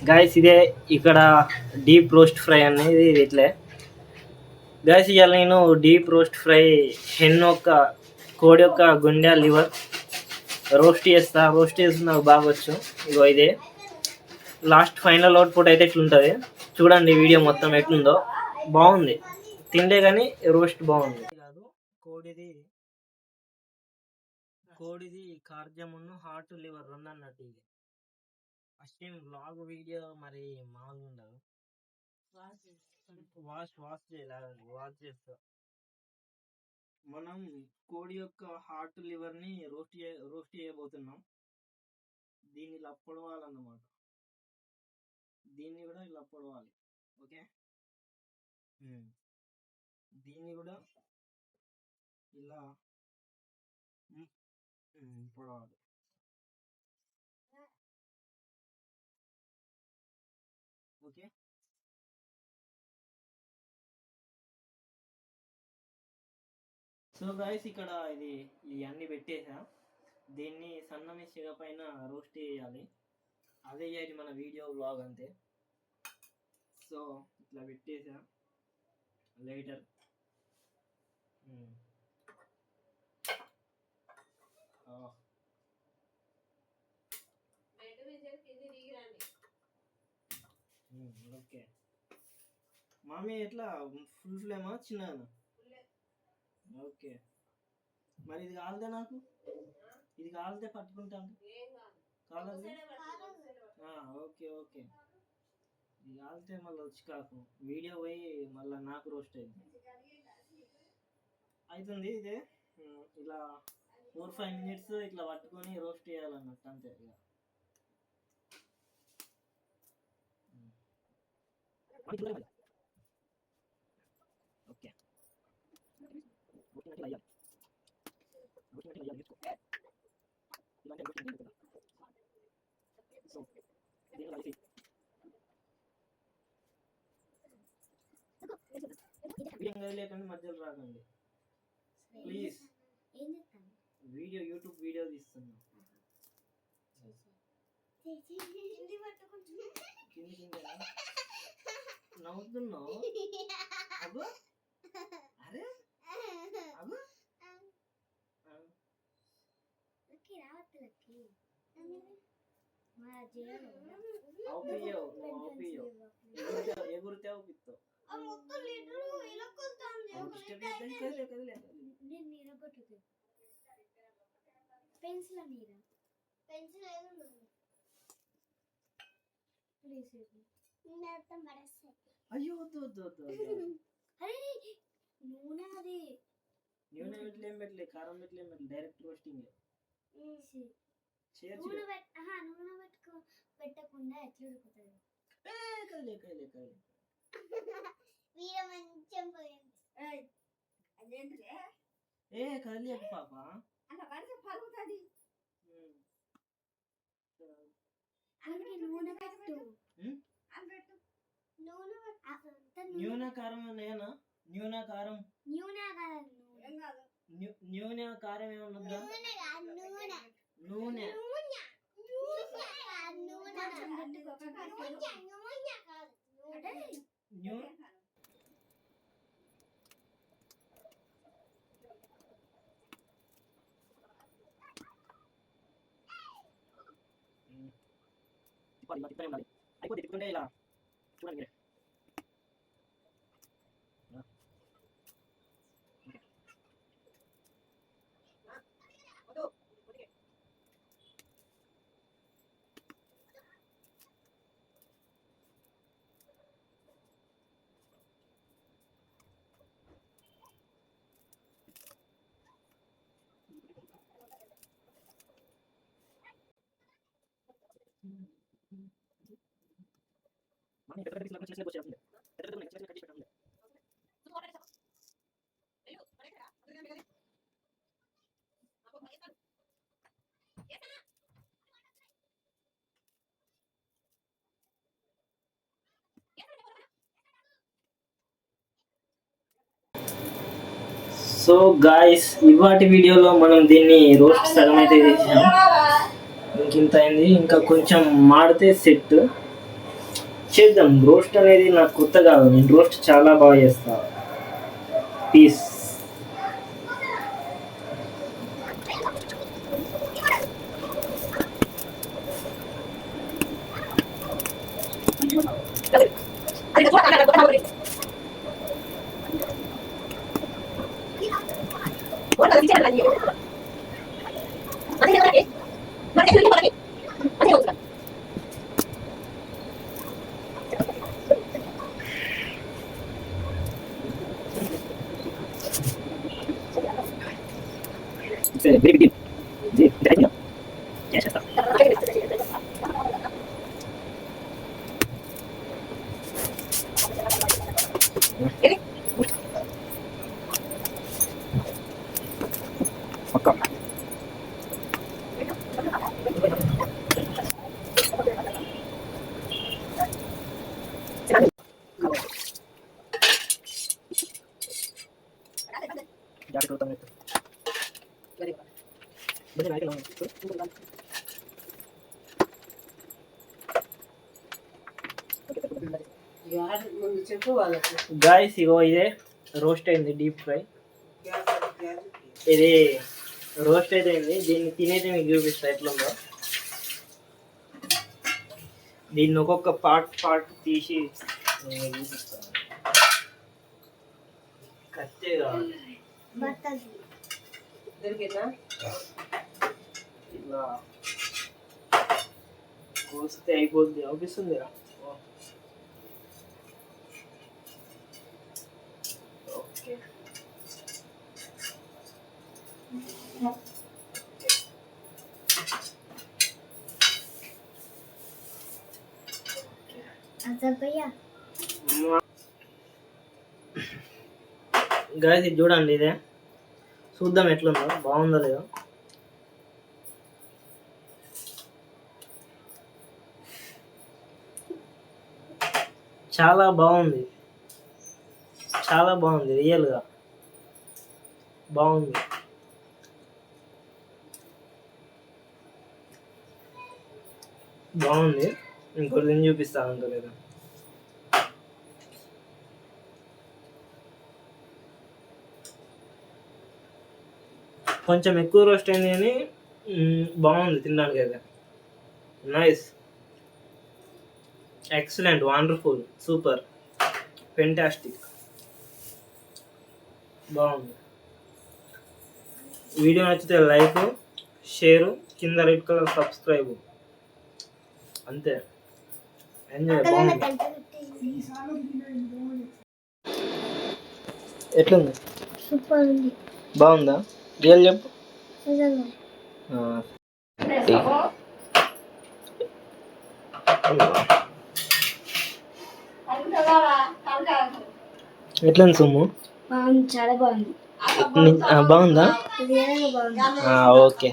Guys ఇదే ఇక్కడ deep roast fry అనేది ఇట్లే గాయస్. ఇవాళ నేను డీప్ రోస్ట్ ఫ్రై హెన్ యొక్క కోడి యొక్క గుండె లివర్ రోస్ట్ చేస్తా. రోస్ట్ చేసి నాకు బాగా వచ్చు. ఇగో ఇదే లాస్ట్ ఫైనల్ అవుట్పుట్ అయితే ఎట్లుంటుంది చూడండి. వీడియో మొత్తం ఎట్లుందో బాగుంది. తిండే కానీ రోస్ట్ బాగుంది. కాదు కోడిది కార్జమును హార్ట్ లివర్ రెండు అన్నట్టు. ఇది ఫస్ట్ టైం వ్లాగ్ వీడియో మరి మామూలుగా ఉండదు. వాష్ చేస్తా. మనం కోడి యొక్క హార్ట్ లివర్ ని రోస్ట్ చేయబోతున్నాం. దీన్ని ఇలా పొడవాలన్నమాట. దీన్ని కూడా ఇలా పొడవాలి. ఓకే, దీన్ని కూడా ఇలా పొడవాలి. ఓకే, సో గాయస్ ఇక్కడ ఇవన్నీ పెట్టేసా. దీన్ని సన్నని సిగ పైన రోస్ట్ చేయాలి. అదే ఇది మన వీడియో బ్లాగ్ అంతే. సో ఇట్లా పెట్టేసా లైటర్. ఓకే మామీ, ఎట్లా ఫుల్ ఫ్లేమా చిన్నగా? ఓకే, మరి ఇది కాలితే నాకు ఇది కాలితే పట్టుకుంటాను. కాలేదు. ఓకే ఓకే, ఇది కాలితే మళ్ళీ వచ్చి కాకు వీడియో పోయి మళ్ళీ నాకు రోస్ట్ అవుతుంది. ఇదే ఇలా 4-5 minutes ఇట్లా పట్టుకొని రోస్ట్ చేయాలన్నట్టు అంతే. ఇక ఓకే, లేకండి మధ్యలో రాకండి ప్లీజ్. యూట్యూబ్ వీడియో తీస్తున్నా. నవ్వుతున్నావు? అబ్బో, అరే అబ్బో, ఎగురితే అవుపిస్తావు. అయ్యో వద్దు వద్దు వద్దు. నూనె పెట్లేం పెట్టలే, కారం పెట్టలేం పెట్టలే, డైరెక్ట్ రోస్టింగ్. పెట్టకుండా ఎట్లా ఉడుకుతుంది? కదిలే పాప, న్యూన కారం ఏమన్నా? న్యూన కారం ఏమన్నా? నూనె తిప్పుతూనే ఉండాలి. అయిపోతే తిప్పుతుంటే ఇలా చూడండి మీరే. సో గాయస్, ఇవాటి వీడియోలో మనం దీన్ని రోస్ట్ సగం అయితే చేసాం. ఇంకింత అయింది, ఇంకా కొంచెం మాడితే సెట్. చేద్దాం. రోస్ట్ అనేది నాకు కొత్త కాదు, నేను రోస్ట్ చాలా బాగా చేస్తా. పీస్ గాయస్, ఇగో ఇదే రోస్ట్ అయింది డీప్ ఫ్రై. ఇది రోస్ట్ అయితే అయింది. దీన్ని తినేది మీకు చూపిస్తా ఎట్లుందో. దీన్ని ఒక్కొక్క పార్ట్ తీసి నేను చూపిస్తాను. కత్తే కావాలి ఇట్లా కోస్తే అయిపోద్ది అనిపిస్తుంది. ఓకే, గాయస్ ఇది చూడండి, ఇదే చూద్దాం ఎట్లుందో, బాగుందో లేదో. చాలా బాగుంది, చాలా బాగుంది, రియల్గా బాగుంది. బాగుంది. ఇంకోటి నేను చూపిస్తాను అంత లేదా. కొంచెం ఎక్కువ రోస్ట్ అయింది కానీ బాగుంది తినడానికి అయితే. Nice, excellent, wonderful, super, fantastic, బాగుంది. వీడియో నచ్చితే లైక్, షేర్, కింద రెడ్ కలర్ సబ్స్క్రైబ్, అంతే. ఎంజాయ్. బాగుంది. ఎట్లుంది? సూపర్ ఉంది. బాగుందా? రియల్ చెప్పు. ఎట్లుంది సొమ్ము? చాలా బాగుంది. బాగుందా? ఓకే.